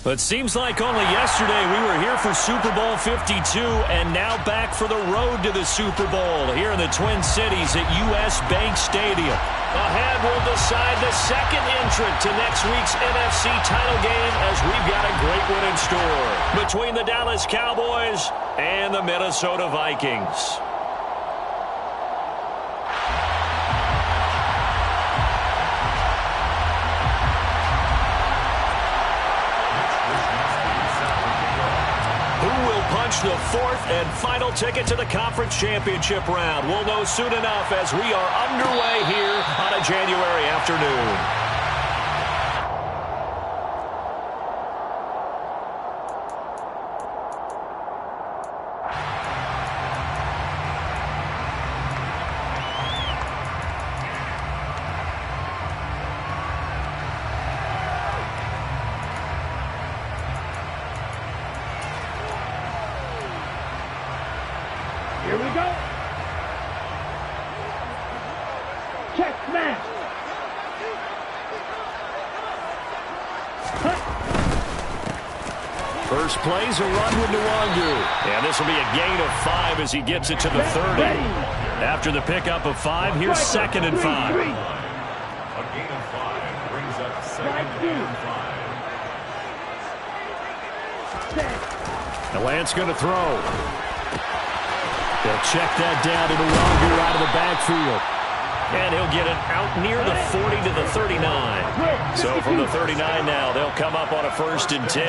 But it seems like only yesterday we were here for Super Bowl 52 and now back for the road to the Super Bowl here in the Twin Cities at US Bank Stadium. Ahead will decide the second entrant to next week's NFC title game as we've got a great one in store between the Dallas Cowboys and the Minnesota Vikings. The fourth and final ticket to the conference championship round. We'll know soon enough as we are underway here on a January afternoon. Here we go. Check smash. First play's a run with Nwangu. And this will be a gain of 5 as he gets it to the 30. After the pickup of 5, here's second and 5. A gain of 5 brings up second and 5. The Lance going to throw. They'll check that down to Nwangu out of the backfield. And he'll get it out near the 40 to the 39. So from the 39 now, they'll come up on a 1st and 10.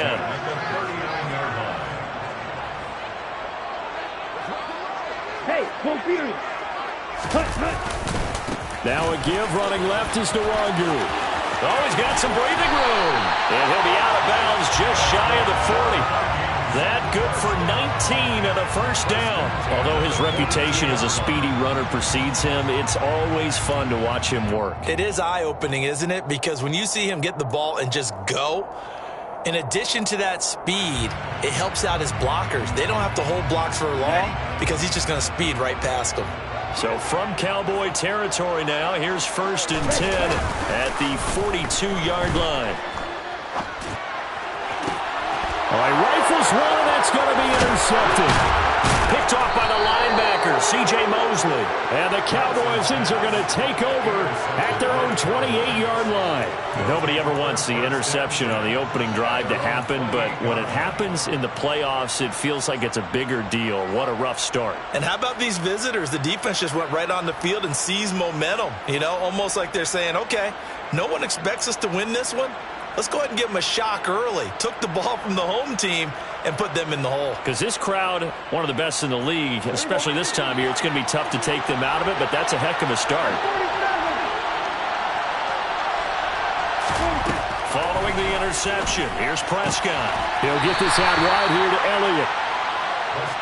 Hey, full period. Now a give running left is Nwangu. Oh, he's got some breathing room. And he'll be out of bounds just shy of the 40. That good for 19 and a first down. Although his reputation as a speedy runner precedes him, it's always fun to watch him work. It is eye-opening, isn't it? Because when you see him get the ball and just go, in addition to that speed, it helps out his blockers. They don't have to hold blocks for long because he's just going to speed right past them. So from Cowboy territory now, here's 1st and 10 at the 42-yard line. All right, rifles one, that's going to be intercepted. Picked off by the linebacker, C.J. Mosley. And the Cowboys are going to take over at their own 28-yard line. Nobody ever wants the interception on the opening drive to happen, but when it happens in the playoffs, it feels like it's a bigger deal. What a rough start. And how about these visitors? The defense just went right on the field and seized momentum. You know, almost like they're saying, okay, no one expects us to win this one. Let's go ahead and give them a shock early. Took the ball from the home team and put them in the hole. Because this crowd, one of the best in the league, especially this time of year, it's going to be tough to take them out of it, but that's a heck of a start. Following the interception, here's Prescott. He'll get this out wide here to Elliott.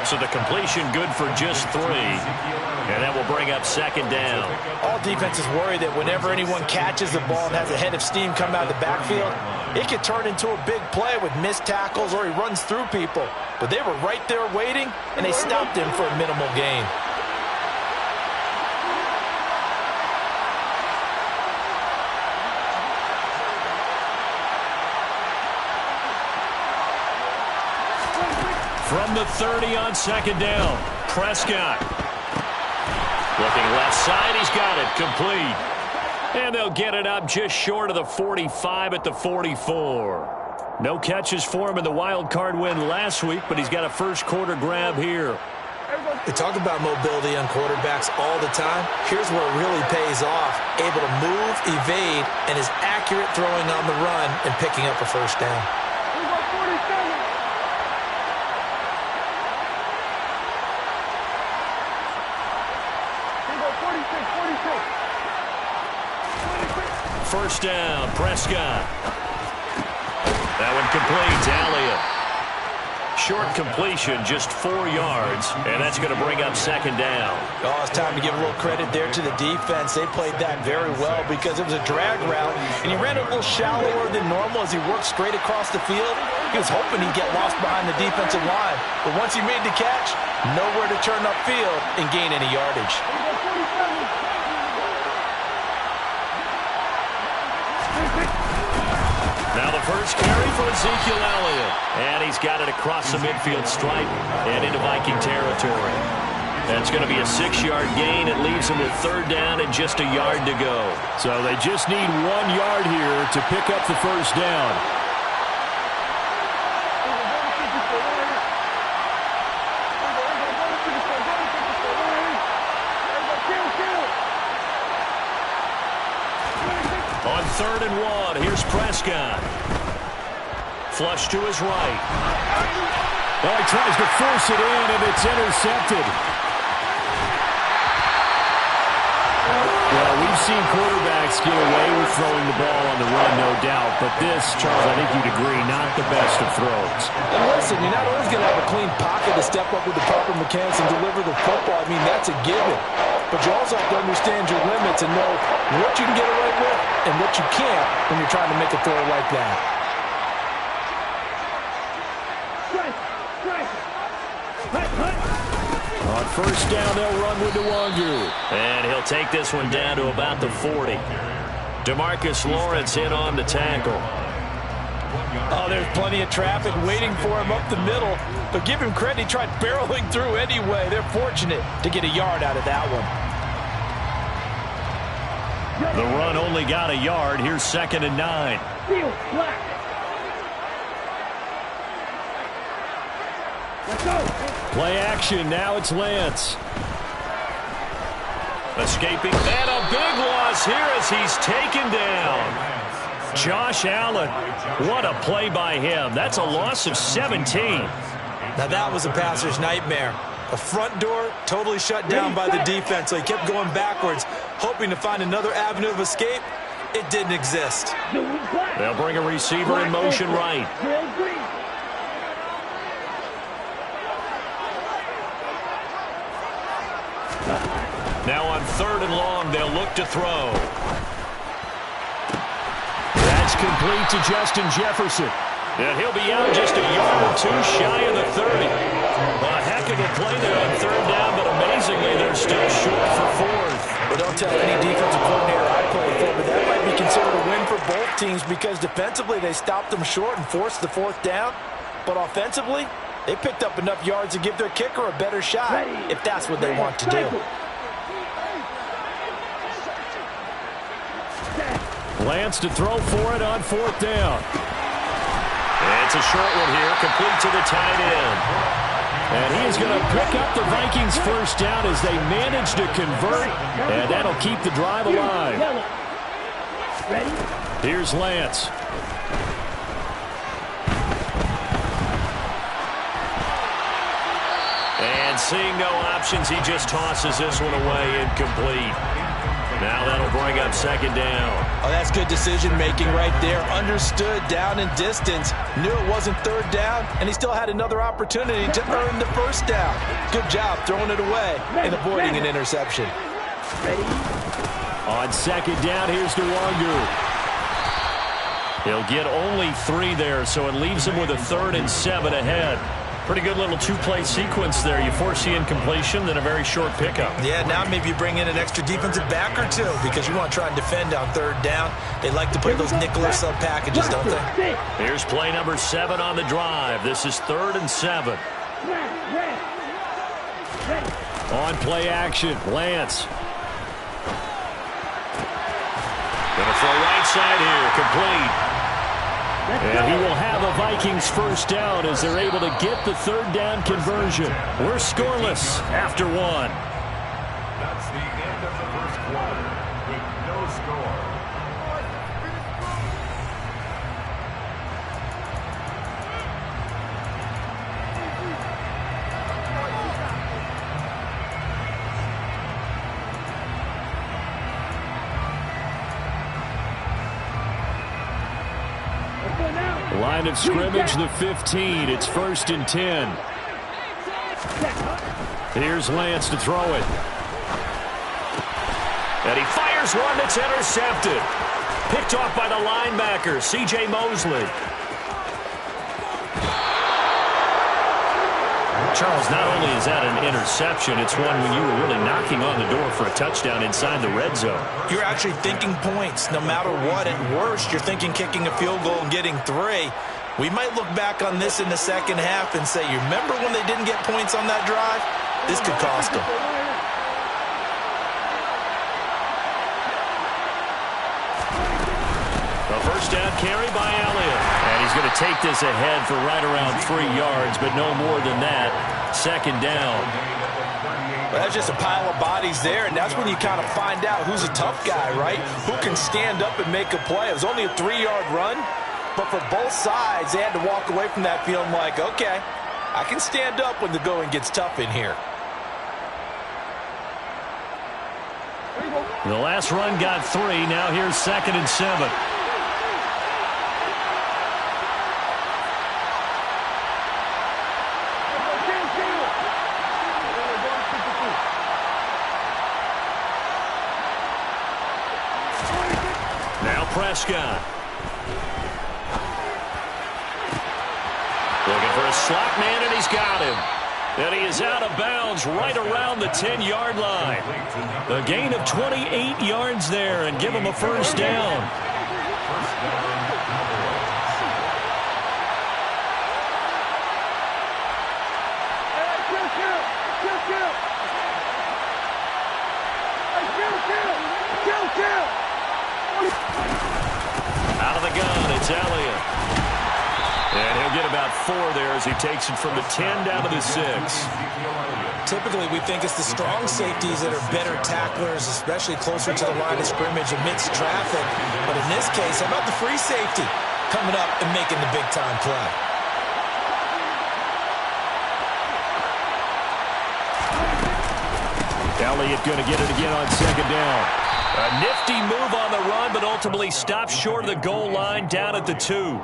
So the completion good for just 3. And that will bring up 2nd down. All defenses worry that whenever anyone catches the ball and has a head of steam come out of the backfield, it could turn into a big play with missed tackles or he runs through people. But they were right there waiting, and they stopped him for a minimal gain. From the 30 on 2nd down, Prescott. Looking left side, he's got it, complete. And they'll get it up just short of the 45 at the 44. No catches for him in the wild card win last week, but he's got a first quarter grab here. They talk about mobility on quarterbacks all the time. Here's where it really pays off. Able to move, evade, and is accurate throwing on the run and picking up a first down. First down, Prescott. That one complete to Elliott. Short completion, just 4 yards, and that's going to bring up 2nd down. Oh, it's time to give a little credit there to the defense. They played that very well because it was a drag route, and he ran a little shallower than normal as he worked straight across the field. He was hoping he'd get lost behind the defensive line, but once he made the catch, nowhere to turn upfield and gain any yardage. Now the first carry for for Ezekiel Elliott. And he's got it across the midfield stripe and into Viking territory. That's going to be a 6-yard gain. It leaves them with third down and just a yard to go. So they just need 1 yard here to pick up the first down. On 3rd and 1, here's Prescott. Flush to his right. Well, he tries to force it in, and it's intercepted. Well, we've seen quarterbacks get away with throwing the ball on the run, no doubt. But this, Charles, I think you'd agree, not the best of throws. And listen, you're not always going to have a clean pocket to step up with the proper mechanics and deliver the football. I mean, that's a given. But you also have to understand your limits and know what you can get away with and what you can't when you're trying to make a throw like that. On first down, they'll run with Nwangu. And he'll take this one down to about the 40. DeMarcus Lawrence in on the tackle. Oh, there's plenty of traffic waiting for him up the middle. But give him credit, he tried barreling through anyway. They're fortunate to get a yard out of that one. The run only got a yard. Here's 2nd and 9. Field flat. Let's go. Play action. Now it's Lance. Escaping. And a big loss here as he's taken down. Josh Allen. What a play by him. That's a loss of 17. Now that was a passer's nightmare. The front door totally shut down by the defense, so he kept going backwards, hoping to find another avenue of escape. It didn't exist. They'll bring a receiver in motion right. Now on 3rd and long, they'll look to throw. That's complete to Justin Jefferson. And he'll be out just a yard or 2 shy of the 30. A heck of a play there on 3rd down, but amazingly, they're still short for 4th. But don't tell any defensive coordinator I played for, but that might be considered a win for both teams because defensively they stopped them short and forced the 4th down. But offensively, they picked up enough yards to give their kicker a better shot if that's what they want to do. Lance to throw for it on 4th down. It's a short one here, complete to the tight end. And he is going to pick up the Vikings first down as they manage to convert, and that'll keep the drive alive. Here's Lance. And seeing no options, he just tosses this one away, incomplete. Now that'll bring up 2nd down. Oh, that's good decision-making right there. Understood down and distance. Knew it wasn't 3rd down, and he still had another opportunity to earn the 1st down. Good job throwing it away and avoiding an interception. On 2nd down, here's Nwangu. He'll get only 3 there, so it leaves him with a 3rd and 7 ahead. Pretty good little 2-play sequence there. You force the incompletion, then a very short pickup. Yeah, now maybe you bring in an extra defensive back or 2 because you want to try and defend on 3rd down. They like to play those nickel or sub packages, don't they? Here's play number 7 on the drive. This is 3rd and 7. On play action, Lance. Gonna throw right side here, complete. And he will have a Vikings first down as they're able to get the 3rd down conversion. We're scoreless after 1. That's the end of the first quarter with no score. Line of scrimmage, the 15. It's 1st and 10. Here's Lance to throw it. And he fires one that's intercepted. Picked off by the linebacker, C.J. Mosley. Charles, not only is that an interception, it's one when you were really knocking on the door for a touchdown inside the red zone. You're actually thinking points no matter what. At worst, you're thinking kicking a field goal and getting 3. We might look back on this in the second half and say, you remember when they didn't get points on that drive? This could cost them. The first down carry by Elliott. And he's going to take this ahead for right around 3 yards, but no more than that. Second down. Well, that's just a pile of bodies there, and that's when you kind of find out who's a tough guy, right? Who can stand up and make a play. It was only a 3-yard run, but for both sides, they had to walk away from that feeling like, okay, I can stand up when the going gets tough in here. The last run got 3. Now here's 2nd and 7. Now Prescott. Looking for a slot man, and he's got him. And he is out of bounds right around the 10-yard line. A gain of 28 yards there and give him a first down. Out of the gun, it's Elliott. And he'll get about 4 there as he takes it from the 10 down to the 6. Typically, we think it's the strong safeties that are better tacklers, especially closer to the line of scrimmage amidst traffic. But in this case, how about the free safety coming up and making the big-time play? Elliott going to get it again on 2nd down. A nifty move on the run, but ultimately stops short of the goal line down at the 2.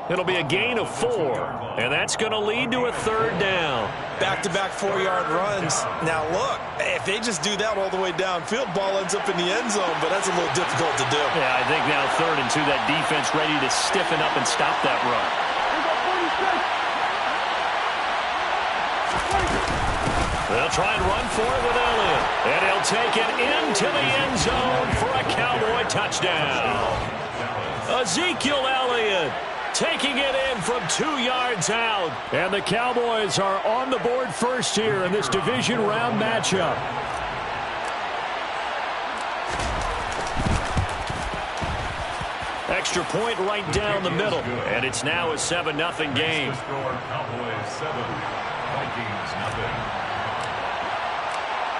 It'll be a gain of 4, and that's going to lead to a 3rd down. Back-to-back 4-yard runs. Now, look, if they just do that all the way downfield, ball ends up in the end zone, but that's a little difficult to do. Yeah, I think now 3rd and 2, that defense ready to stiffen up and stop that run. They'll try and run for it with Elliott, and he'll take it into the end zone for a Cowboy touchdown. Ezekiel Elliott taking it in from 2 yards out. And the Cowboys are on the board first here in this division round matchup. Extra point right down the middle. And it's now a 7-0 game. Cowboys 7, Vikings nothing.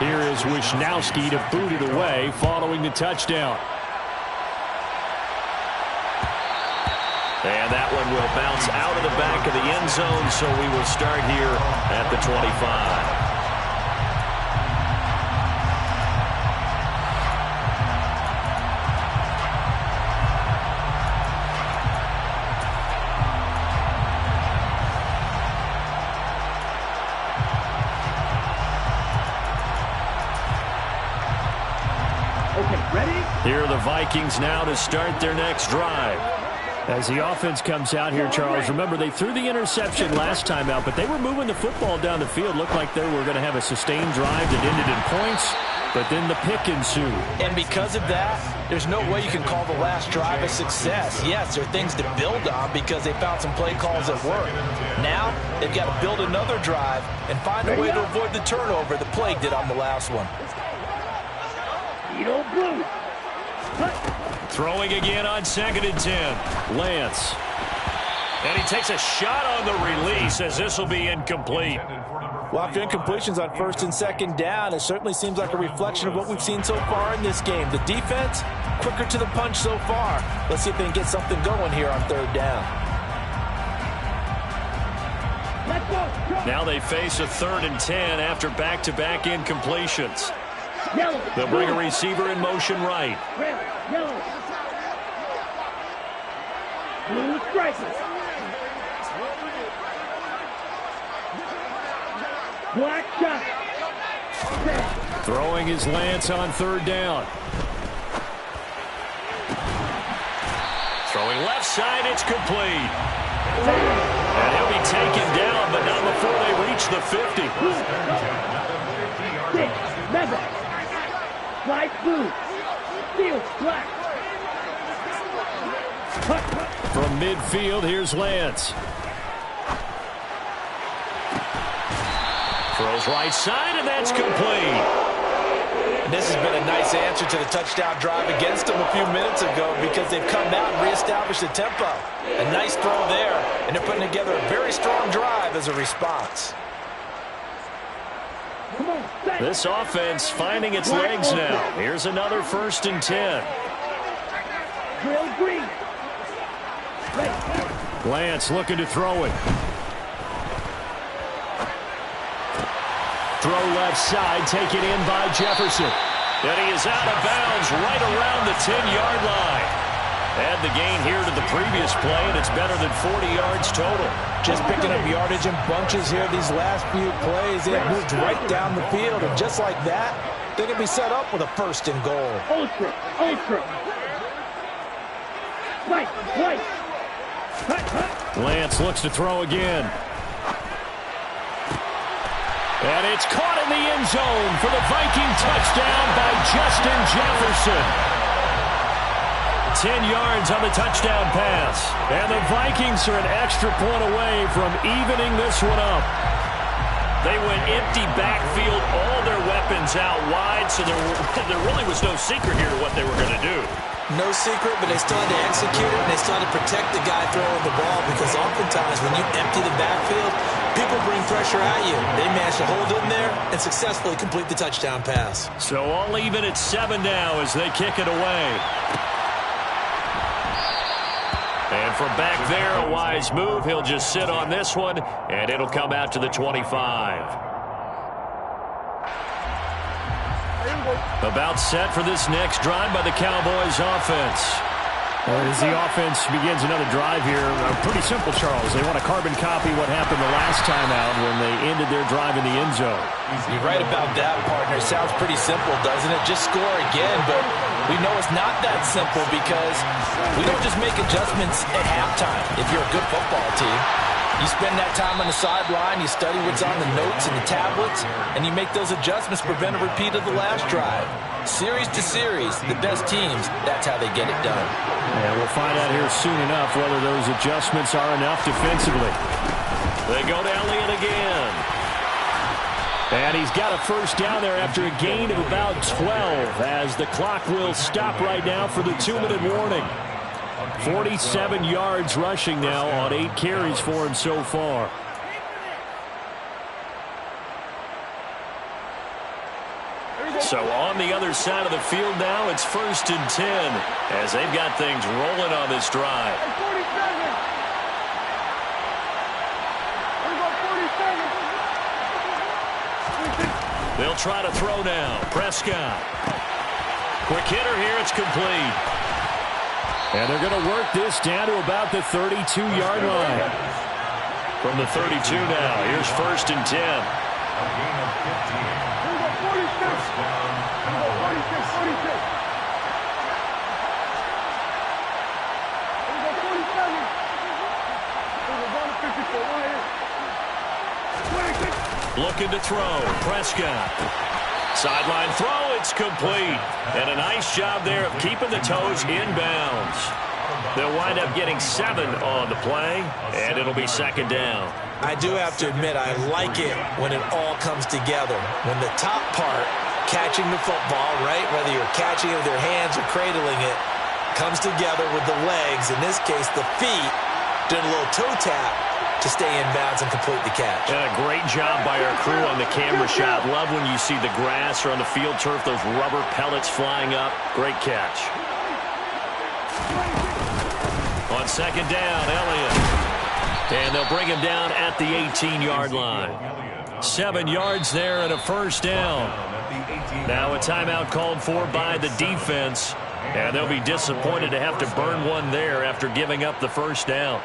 Here is Wisnowski to boot it away following the touchdown. And that one will bounce out of the back of the end zone, so we will start here at the 25. Okay, ready? Here are the Vikings now to start their next drive. As the offense comes out here, Charles, remember they threw the interception last time out, but they were moving the football down the field. Looked like they were going to have a sustained drive that ended in points, but then the pick ensued. And because of that, there's no way you can call the last drive a success. Yes, there are things to build on because they found some play calls that work. Now, they've got to build another drive and find a way to avoid the turnover the Plague did on the last one. Blue. Throwing again on 2nd and 10. Lance. And he takes a shot on the release as this will be incomplete. Well, after incompletions on 1st and 2nd down, it certainly seems like a reflection of what we've seen so far in this game. The defense, quicker to the punch so far. Let's see if they can get something going here on 3rd down. Let's go. Now they face a 3rd and 10 after back-to-back incompletions. Yellow. They'll bring a receiver in motion right. Red. Yellow. Blue strikes. Black shot. Throwing his Lance on 3rd down. Throwing left side, it's complete. And he'll be taken down, but not before they reach the 50. 6, 7. Light blue. Steel black. From midfield, here's Lance. Throws right side, and that's complete. And this has been a nice answer to the touchdown drive against them a few minutes ago because they've come out and reestablished the tempo. A nice throw there, and they're putting together a very strong drive as a response. This offense finding its legs now. Here's another 1st and 10. Drill green. Lance looking to throw it. Throw left side, taken in by Jefferson. And he is out of bounds right around the 10-yard line. Add the gain here to the previous play, and it's better than 40 yards total. Just picking up yardage in bunches here these last few plays. They have moved right down the field, and just like that, they're going to be set up with a 1st and goal. Ultra. Right. Lance looks to throw again. And it's caught in the end zone for the Viking touchdown by Justin Jefferson. 10 yards on the touchdown pass. And the Vikings are an extra point away from evening this one up. They went empty backfield, all their weapons out wide, so there really was no secret here to what they were going to do. No secret, but they still had to execute it, and they still had to protect the guy throwing the ball because oftentimes when you empty the backfield, people bring pressure at you. They managed to hold in there and successfully complete the touchdown pass. So all even at 7 now as they kick it away. And from back there, a wise move. He'll just sit on this one, and it'll come out to the 25. About set for this next drive by the Cowboys offense. As the offense begins another drive here, pretty simple, Charles. They want to carbon copy what happened the last time out when they ended their drive in the end zone. You're right about that, partner. Sounds pretty simple, doesn't it? Just score again, but we know it's not that simple because we don't just make adjustments at halftime if you're a good football team. You spend that time on the sideline, you study what's on the notes and the tablets, and you make those adjustments to prevent a repeat of the last drive. Series to series, the best teams, that's how they get it done. And we'll find out here soon enough whether those adjustments are enough defensively. They go to Elliott again. And he's got a 1st down there after a gain of about 12 as the clock will stop right now for the 2-minute warning. 47 yards rushing now on 8 carries for him so far. So on the other side of the field now, it's 1st and 10 as they've got things rolling on this drive. They'll try to throw now. Prescott. Quick hitter here. It's complete. And they're going to work this down to about the 32-yard line. From the 32 now, here's 1st and 10. Looking to throw. Prescott. Sideline throw. It's complete. And a nice job there of keeping the toes inbounds. They'll wind up getting 7 on the play, and it'll be 2nd down. I do have to admit, I like it when it all comes together. When the top part, catching the football, right, whether you're catching it with your hands or cradling it, comes together with the legs, in this case the feet, doing a little toe tap to stay in bounds and complete the catch. And a great job by our crew on the camera shot. Love when you see the grass or on the field turf, those rubber pellets flying up. Great catch. On 2nd down, Elliott. And they'll bring him down at the 18-yard line. 7 yards there and a 1st down. Now a timeout called for by the defense. And they'll be disappointed to have to burn one there after giving up the 1st down.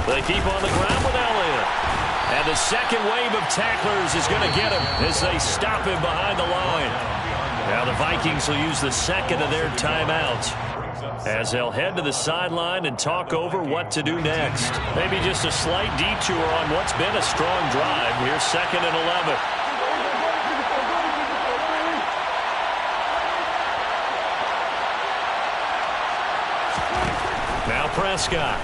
They keep on the ground with Elliott. And the second wave of tacklers is going to get him as they stop him behind the line. Now the Vikings will use the second of their timeouts as they'll head to the sideline and talk over what to do next. Maybe just a slight detour on what's been a strong drive. Here's 2nd and 11. Now Prescott.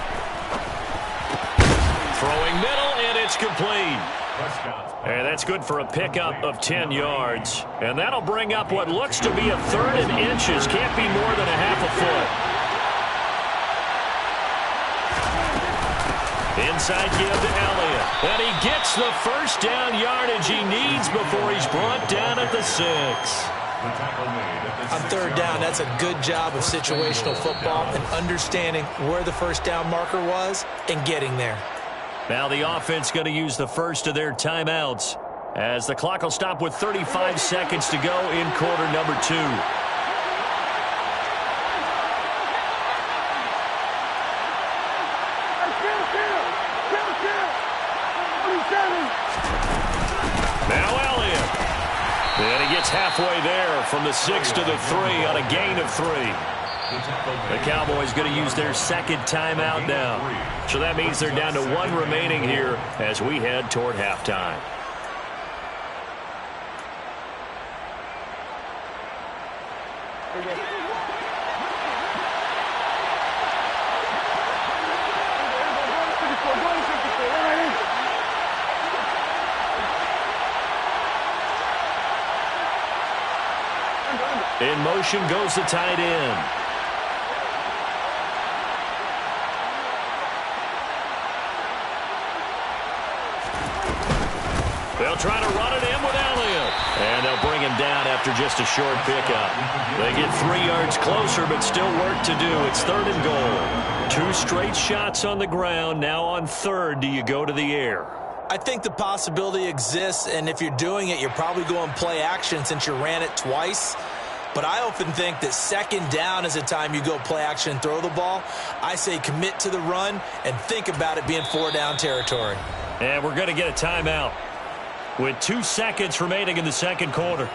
Throwing middle, and it's complete. And that's good for a pickup of 10 yards. And that'll bring up what looks to be a 3rd and inches. Can't be more than a half a foot. Inside give to Elliott. And he gets the first down yardage he needs before he's brought down at the 6. On 3rd down, that's a good job of situational football and understanding where the first down marker was and getting there. Now the offense going to use the first of their timeouts as the clock will stop with 35 seconds to go in quarter number 2. Now Elliott. And he gets halfway there from the 6 to the 3 on a gain of 3. The Cowboys going to use their second timeout now. So that means they're down to 1 remaining here as we head toward halftime. In motion goes the tight end. They'll try to run it in with Elliott. And they'll bring him down after just a short pickup. They get 3 yards closer, but still work to do. It's 3rd and goal. 2 straight shots on the ground. Now on 3rd, do you go to the air? I think the possibility exists, and if you're doing it, you're probably going play action since you ran it twice. But I often think that 2nd down is the time you go play action and throw the ball. I say commit to the run and think about it being 4-down territory. And we're going to get a timeout with 2 seconds remaining in the second quarter.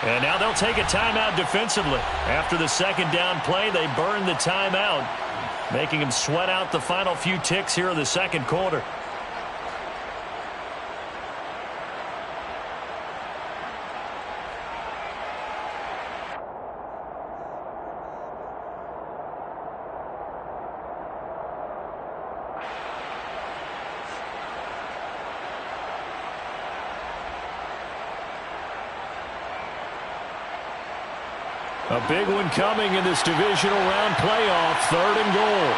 And now they'll take a timeout defensively. After the 2nd down play, they burn the timeout, making them sweat out the final few ticks here in the second quarter. A big one coming in this divisional round playoff, 3rd and goal.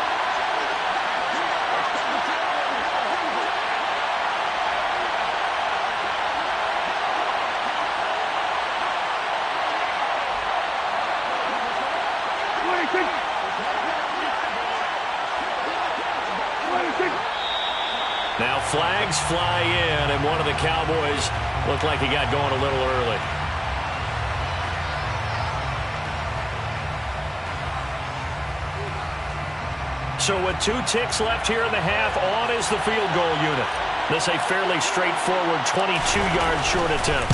Now flags fly in, and one of the Cowboys looked like he got going a little early. So with 2 ticks left here in the half, on is the field goal unit. This a fairly straightforward 22-yard short attempt.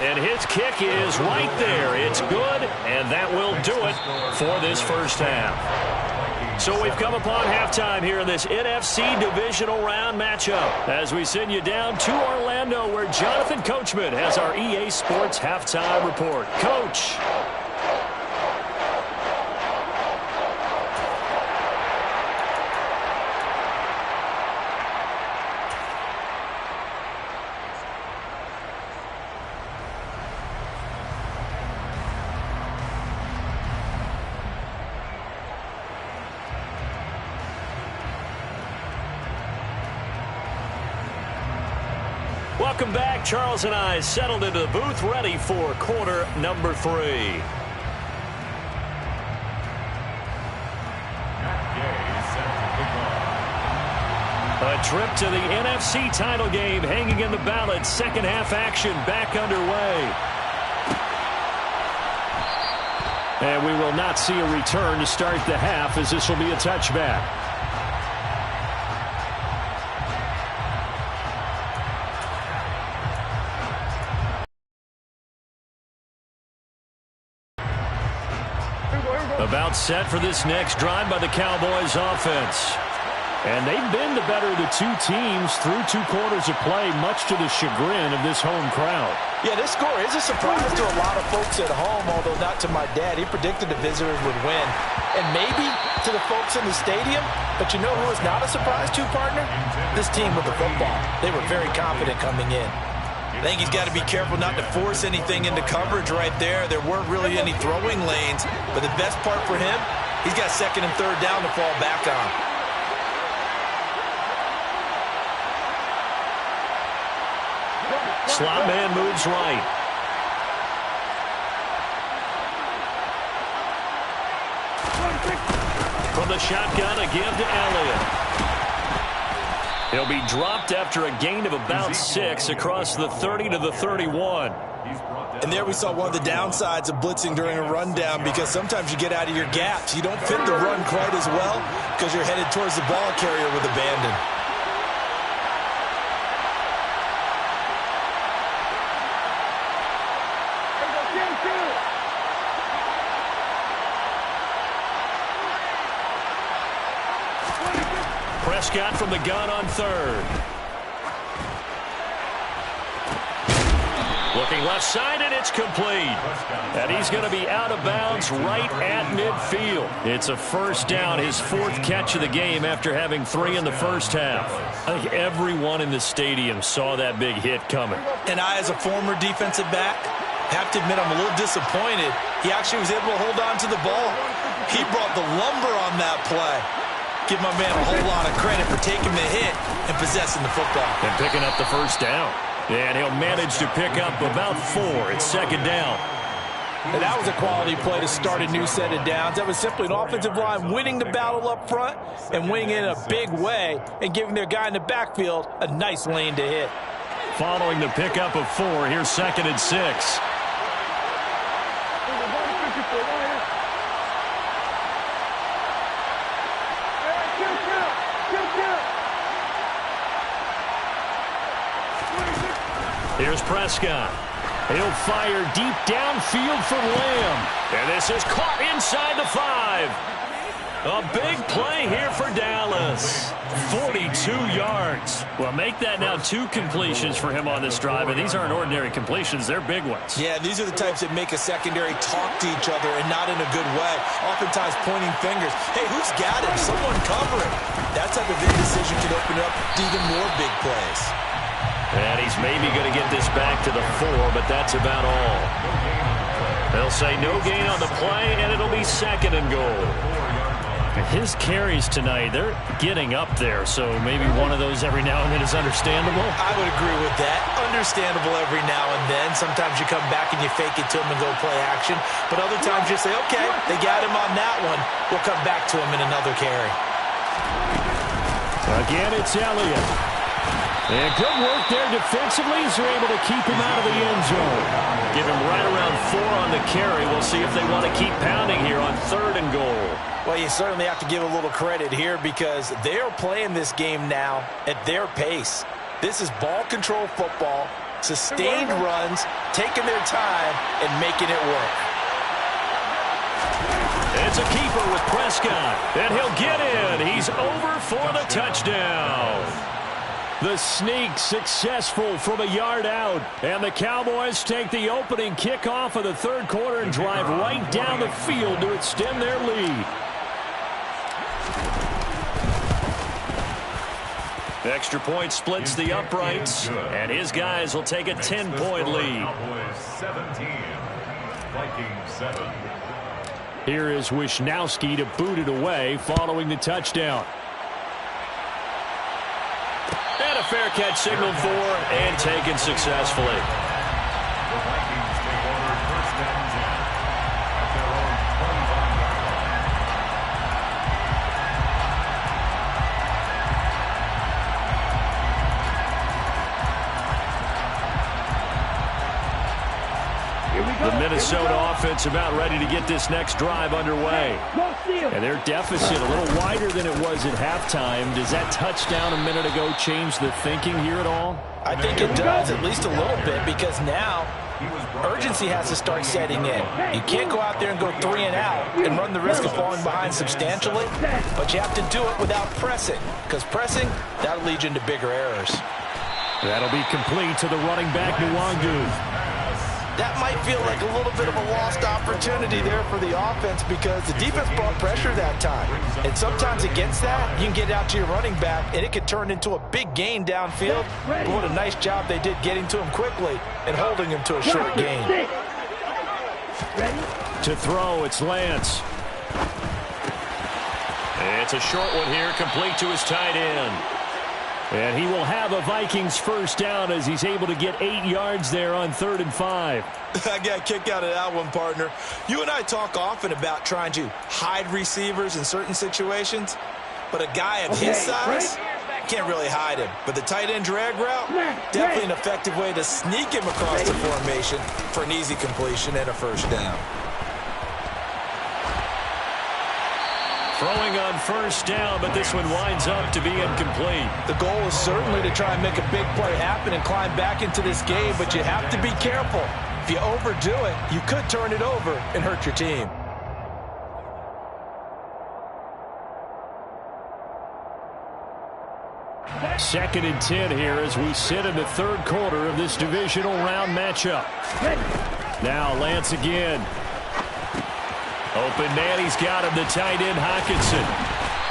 And his kick is right there. It's good, and that will do it for this first half. So we've come upon halftime here in this NFC divisional round matchup as we send you down to Orlando where Jonathan Coachman has our EA Sports halftime report. Coach. Welcome back. Charles and I settled into the booth ready for quarter number 3. trip to the NFC title game hanging in the balance. Second half action back underway. And we will not see a return to start the half, as this will be a touchback. About set for this next drive by the Cowboys offense. And they've been the better of the two teams through 2 quarters of play, much to the chagrin of this home crowd. Yeah, this score is a surprise to a lot of folks at home, although not to my dad. He predicted the visitors would win. And maybe to the folks in the stadium, but you know who is not a surprise to, partner? This team with the football. They were very confident coming in. I think he's got to be careful not to force anything into coverage right there. There weren't really any throwing lanes, but the best part for him, he's got 2nd and 3rd down to fall back on. Slot man moves right. From the shotgun, a give to Elliott. He'll be dropped after a gain of about 6 across the 30 to the 31. And there we saw one of the downsides of blitzing during a rundown, because sometimes you get out of your gaps. You don't fit the run quite as well because you're headed towards the ball carrier with abandon. Prescott from the gun on 3rd. Looking left side, and it's complete. And he's going to be out of bounds right at midfield. It's a first down, his 4th catch of the game after having 3 in the first half. I think everyone in the stadium saw that big hit coming. And I, as a former defensive back, have to admit I'm a little disappointed. He actually was able to hold on to the ball. He brought the lumber on that play. Give my man a whole lot of credit for taking the hit and possessing the football. And picking up the first down. And he'll manage to pick up about 4. It's 2nd down. And that was a quality play to start a new set of downs. That was simply an offensive line winning the battle up front and winning in a big way and giving their guy in the backfield a nice lane to hit. Following the pickup of 4, here's 2nd and 6. Here's Prescott. He'll fire deep downfield from Lamb. And this is caught inside the 5. A big play here for Dallas. 42 yards. Well, make that now 2 completions for him on this drive. And these aren't ordinary completions. They're big ones. Yeah, these are the types that make a secondary talk to each other, and not in a good way. Oftentimes pointing fingers. Hey, who's got him? Someone cover him. That type of indecision can open up to even more big plays. And he's maybe going to get this back to the 4, but that's about all. They'll say no gain on the play, and it'll be 2nd and goal. His carries tonight, they're getting up there, so maybe one of those every now and then is understandable. I would agree with that. Understandable every now and then. Sometimes you come back and you fake it to him and go play action. But other times you say, okay, they got him on that one. We'll come back to him in another carry. Again, it's Elliott. And good work there defensively as they're able to keep him out of the end zone. Give him right around 4 on the carry. We'll see if they want to keep pounding here on 3rd and goal. Well, you certainly have to give a little credit here because they're playing this game now at their pace. This is ball control football, sustained runs, taking their time, and making it work. It's a keeper with Prescott, and he'll get in. He's over for the touchdown. The sneak successful from a yard out. And the Cowboys take the opening kickoff of the 3rd quarter and drive right down the field to extend their lead. Extra point splits the uprights, and his guys will take a 10-point lead. Cowboys 17, Vikings 7. Here is Wisnowski to boot it away following the touchdown. And a fair catch signaled for and taken successfully. The Vikings take over 1st and 10 at their own 25-yard Minnesota offense about ready to get this next drive underway. And their deficit a little wider than it was at halftime. Does that touchdown a minute ago change the thinking here at all? I think it does, at least a little bit, because now urgency has to start setting in. You can't go out there and go 3 and out and run the risk of falling behind substantially, but you have to do it without pressing, because pressing, that'll lead you into bigger errors. That'll be complete to the running back, Nwangu. That might feel like a little bit of a lost opportunity there for the offense because the defense brought pressure that time. And sometimes against that, you can get it out to your running back, and it could turn into a big gain downfield. But what a nice job they did getting to him quickly and holding him to a short gain. To throw, it's Lance. It's a short one here, complete to his tight end. And he will have a Vikings first down as he's able to get 8 yards there on 3rd and 5. I got a kick out of that one, partner. You and I talk often about trying to hide receivers in certain situations, but a guy of his size can't really hide him. But the tight end drag route, definitely an effective way to sneak him across the formation for an easy completion and a first down. Throwing on first down, but this one winds up to be incomplete. The goal is certainly to try and make a big play happen and climb back into this game, but you have to be careful. If you overdo it, you could turn it over and hurt your team. Second and 10 here as we sit in the 3rd quarter of this divisional round matchup. Now Lance again. Open man, he's got him, the tight end, Hockenson.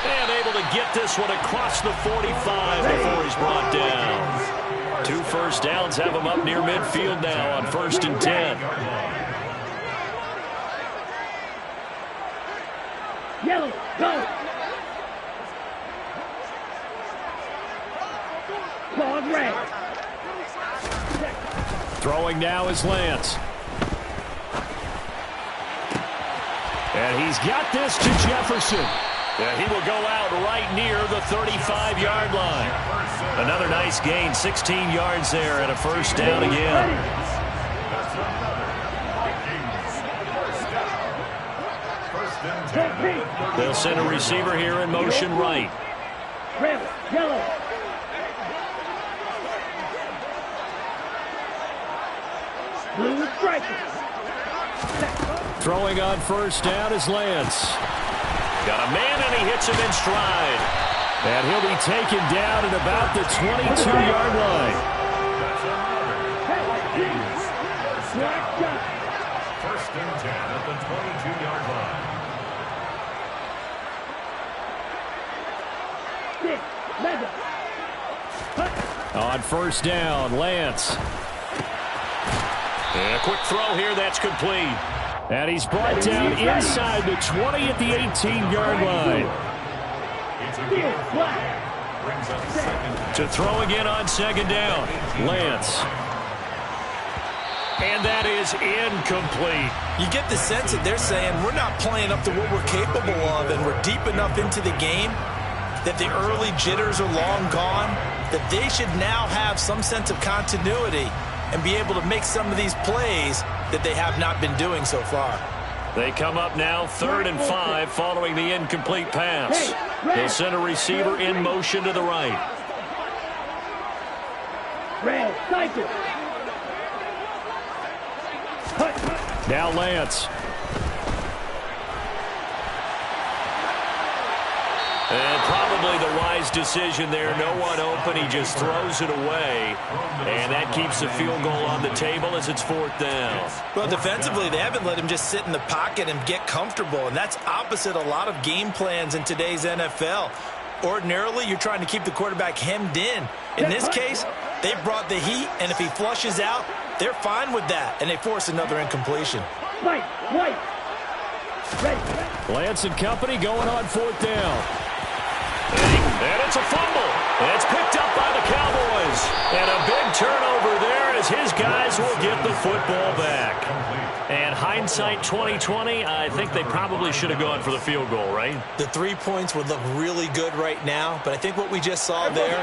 And able to get this one across the 45 before he's brought down. 2 first downs have him up near midfield now on 1st and 10. Yellow, go! Ball red. Throwing now is Lance. And he's got this to Jefferson. And he will go out right near the 35-yard line. Another nice gain, 16 yards there and a first down again. They'll send a receiver here in motion right. Red, yellow. Blue striker. Throwing on first down is Lance. Got a man, and he hits him in stride. And he'll be taken down at about the 22-yard line. First and 10 at the 22-yard line. On first down, Lance. And a quick throw here, that's complete. And he's brought down inside the 20 at the 18-yard line. To throw again on 2nd down, Lance. And that is incomplete. You get the sense that they're saying we're not playing up to what we're capable of, and we're deep enough into the game that the early jitters are long gone, that they should now have some sense of continuity and be able to make some of these plays that they have not been doing so far. They come up now 3rd and 5 following the incomplete pass. They'll send a receiver in motion to the right. Red, cycle. Now Lance. And probably the wise decision there. No one open. He just throws it away. And that keeps the field goal on the table as it's 4th down. Well, defensively, they haven't let him just sit in the pocket and get comfortable. And that's opposite a lot of game plans in today's NFL. Ordinarily, you're trying to keep the quarterback hemmed in. In this case, they brought the heat, and if he flushes out, they're fine with that. And they force another incompletion. White. Lance and company going on 4th down. And it's a fumble. And it's picked up by the Cowboys. And a big turnover there as his guys will get the football back. And hindsight 2020, I think they probably should have gone for the field goal, right? The 3 points would look really good right now, but I think what we just saw there,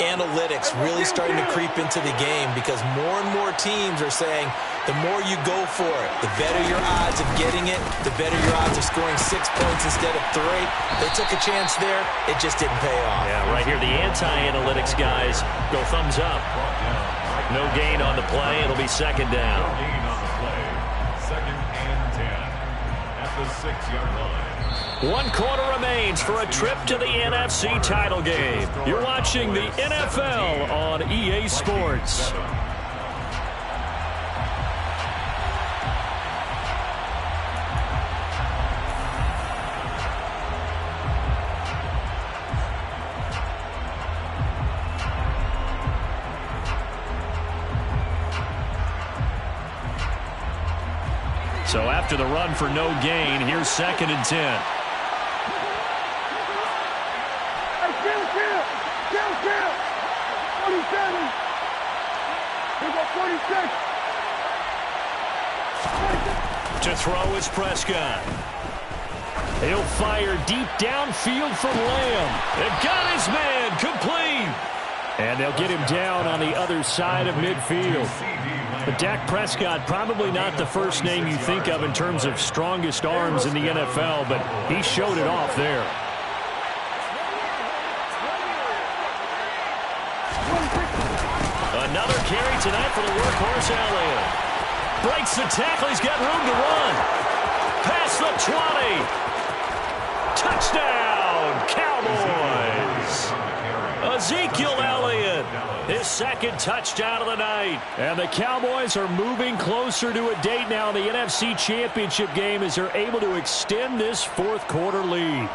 analytics really starting to creep into the game because more and more teams are saying the more you go for it, the better your odds of getting it, the better your odds of scoring 6 points instead of 3. They took a chance there. It just didn't pay off. Yeah, right here, the anti-analytics guys go thumbs up. No gain on the play. It'll be second down. Second and 10 at the 6-yard line. 1 quarter remains for a trip to the NFC title game. You're watching the NFL on EA Sports. So after the run for no gain, here's second and 10. Chill. 47. Here go 46. To throw is Prescott. He'll fire deep downfield from Lamb. It got his man complete. And they'll get him down on the other side of midfield. But Dak Prescott, probably not the first name you think of in terms of strongest arms in the NFL, but he showed it off there. Another carry tonight for the workhorse Elliott. Breaks the tackle. He's got room to run. Past the 20. Touchdown, Cowboys. Ezekiel Elliott, his second touchdown of the night. And the Cowboys are moving closer to a date now in the NFC Championship game as they're able to extend this fourth quarter lead.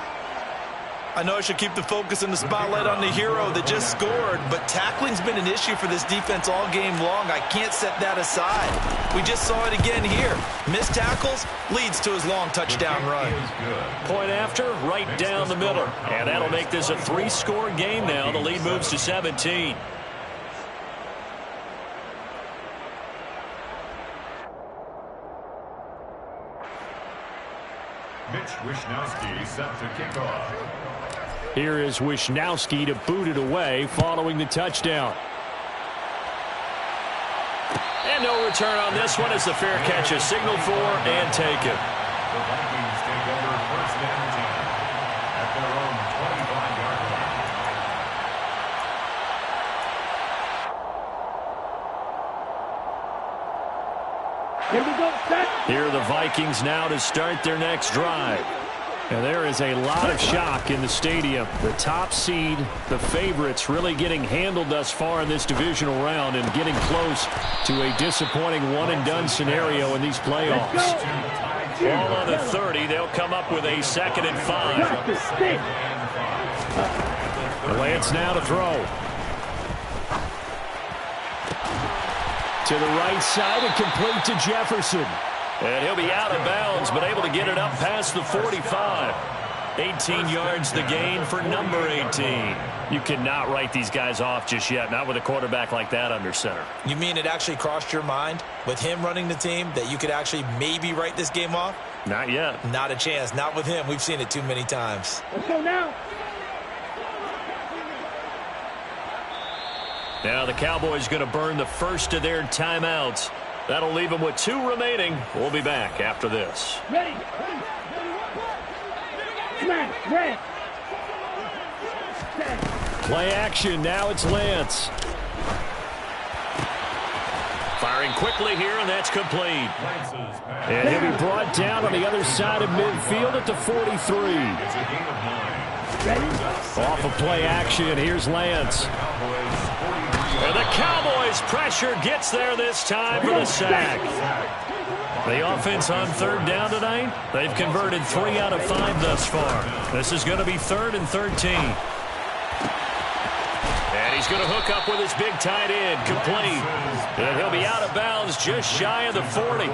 I know I should keep the focus and the spotlight on the hero that just scored, but tackling's been an issue for this defense all game long. I can't set that aside. We just saw it again here. Missed tackles leads to his long touchdown run. Point after, right down the middle. And that'll make this a 3-score game now. The lead moves to 17. Mitch Wishnowsky set to kick off. Here is Wishnowsky to boot it away following the touchdown. And no return on this one as the fair catch is signaled for and taken. The Vikings take over first and 10 at their own 25-yard line. Here we go, set. Here are the Vikings now to start their next drive. And there is a lot of shock in the stadium. The top seed, the favorites, really getting handled thus far in this divisional round and getting close to a disappointing one-and-done scenario in these playoffs. Ball on the 30. They'll come up with a 2nd and 5. Lance now to throw. To the right side and complete to Jefferson. And he'll be out of bounds, but able to get it up past the 45. 18 yards the gain for number 18. You cannot write these guys off just yet, not with a quarterback like that under center. You mean it actually crossed your mind with him running the team that you could actually maybe write this game off? Not yet. Not a chance. Not with him. We've seen it too many times. Let's go now. Now the Cowboys going to burn the first of their timeouts. That'll leave them with 2 remaining. We'll be back after this. Ready. Smash. Red. Set. Play action. Now it's Lance. Firing quickly here, and that's complete. And he'll be brought down on the other side of midfield at the 43. Ready. Off of play action. Here's Lance. And the Cowboys pressure gets there this time for the sack. The offense on 3rd down tonight, they've converted 3 out of 5 thus far. This is going to be 3rd and 13. And he's going to hook up with his big tight end, complete. And he'll be out of bounds just shy of the 40.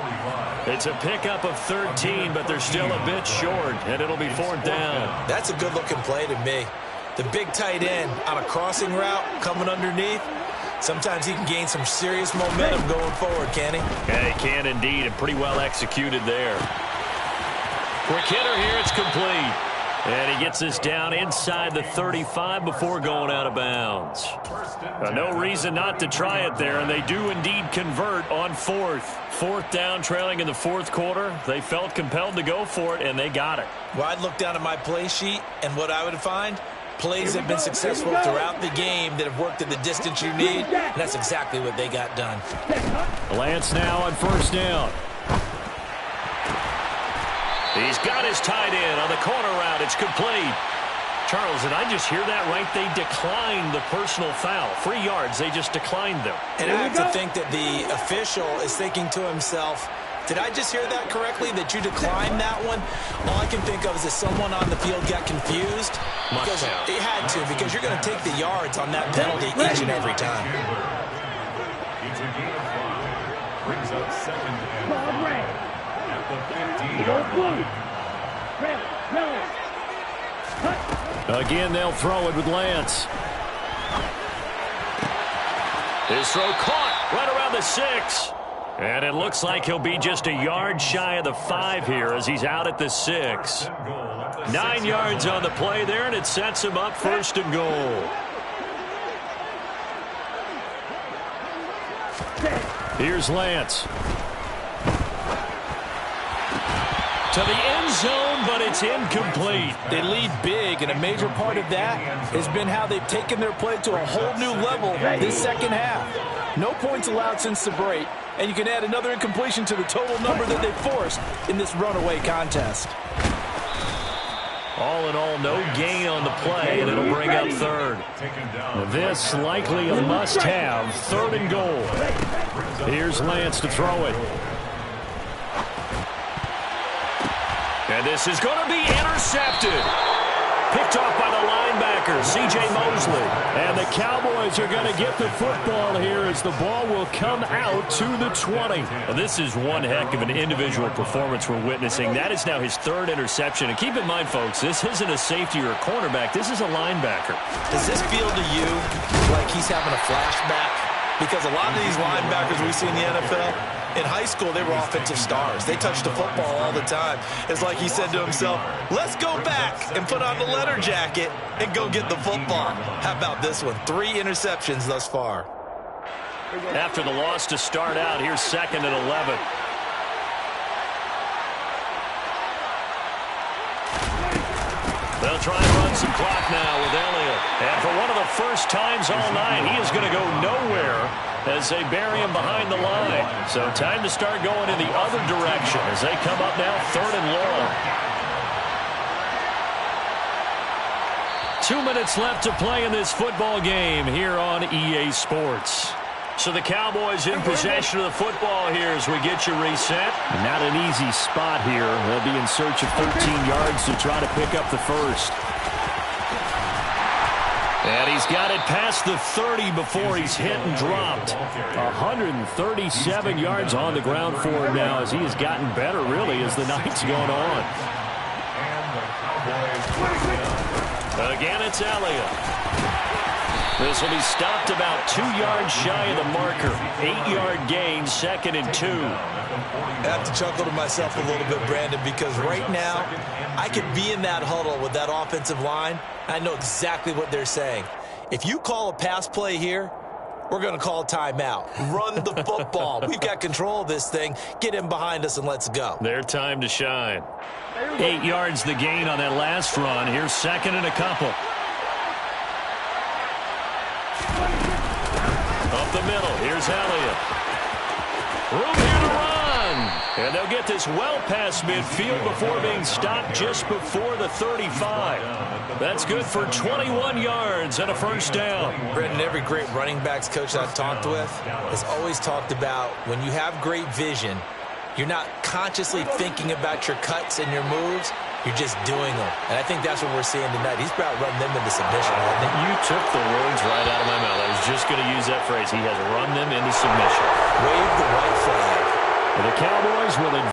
It's a pickup of 13, but they're still a bit short, and it'll be 4th down. That's a good-looking play to me. The big tight end on a crossing route coming underneath. Sometimes he can gain some serious momentum going forward, can he? Yeah, he can indeed, and pretty well executed there. Quick hitter here, it's complete. And he gets this down inside the 35 before going out of bounds. No reason not to try it there, and they do indeed convert on fourth. Fourth down, trailing in the fourth quarter. They felt compelled to go for it, and they got it. Well, I'd look down at my play sheet, and what I would find, plays that have been successful throughout the game that have worked at the distance you need, and that's exactly what they got done. Lance now on first down. He's got his tight end on the corner route. It's complete. Charles, did I just hear that right? They declined the personal foul. 3 yards, they just declined them. And I have to think that the official is thinking to himself, did I just hear that correctly, that you declined that one? All I can think of is that someone on the field got confused. Because it had to, because you're going to take the yards on that penalty each and every time. It's a gain of 5. Brings up second and Again, they'll throw it with Lance. His throw caught right around the 6. And it looks like he'll be just a yard shy of the 5 here as he's out at the 6. 9 yards on the play there, and it sets him up first and goal. Here's Lance. To the end zone, but it's incomplete. They lead big, and a major part of that has been how they've taken their play to a whole new level this second half. No points allowed since the break, and you can add another incompletion to the total number that they forced in this runaway contest. All in all, no gain on the play, and it'll bring up third. This likely a must-have, 3rd and goal. Here's Lance to throw it. And this is going to be intercepted. Picked off by the linebacker, C.J. Mosley. And the Cowboys are going to get the football here as the ball will come out to the 20. Well, this is one heck of an individual performance we're witnessing. That is now his 3rd interception. And keep in mind, folks, this isn't a safety or a cornerback. This is a linebacker. Does this feel to you like he's having a flashback? Because a lot of these linebackers we see in the NFL, in high school, they were offensive stars. They touched the football all the time. It's like he said to himself, let's go back and put on the leather jacket and go get the football. How about this one? 3 interceptions thus far. After the loss to start out, here's 2nd and 11. They'll try and run some clock now with Elliott. And for one of the first times all night, he is going to go nowhere as they bury him behind the line. So time to start going in the other direction as they come up now 3rd and long. 2 minutes left to play in this football game here on EA Sports. So the Cowboys in possession of the football here as we get you reset. Not an easy spot here. They'll be in search of 13 yards to try to pick up the first. And he's got it past the 30 before he's hit and dropped. 137 yards on the ground for him now as he has gotten better, really, as the night's going on. Again, it's Elliott. This will be stopped about 2 yards shy of the marker. 8-yard gain, 2nd and 2. I have to chuckle to myself a little bit, Brandon, because right now I could be in that huddle with that offensive line. I know exactly what they're saying. If you call a pass play here, we're going to call timeout. Run the football. We've got control of this thing. Get in behind us and let's go. Their time to shine. 8 yards the gain on that last run. Here's 2nd and a couple. Up the middle, here's Elliott. Room here to run. And they'll get this well past midfield before being stopped just before the 35. That's good for 21 yards and a first down. Brendan, every great running backs coach I've talked with has always talked about when you have great vision, you're not consciously thinking about your cuts and your moves. You're just doing them. And I think that's what we're seeing tonight. He's about running them into submission, hasn't he? You took the words right out of my mouth. I was just going to use that phrase. He has run them into submission. Wave the white flag. The Cowboys will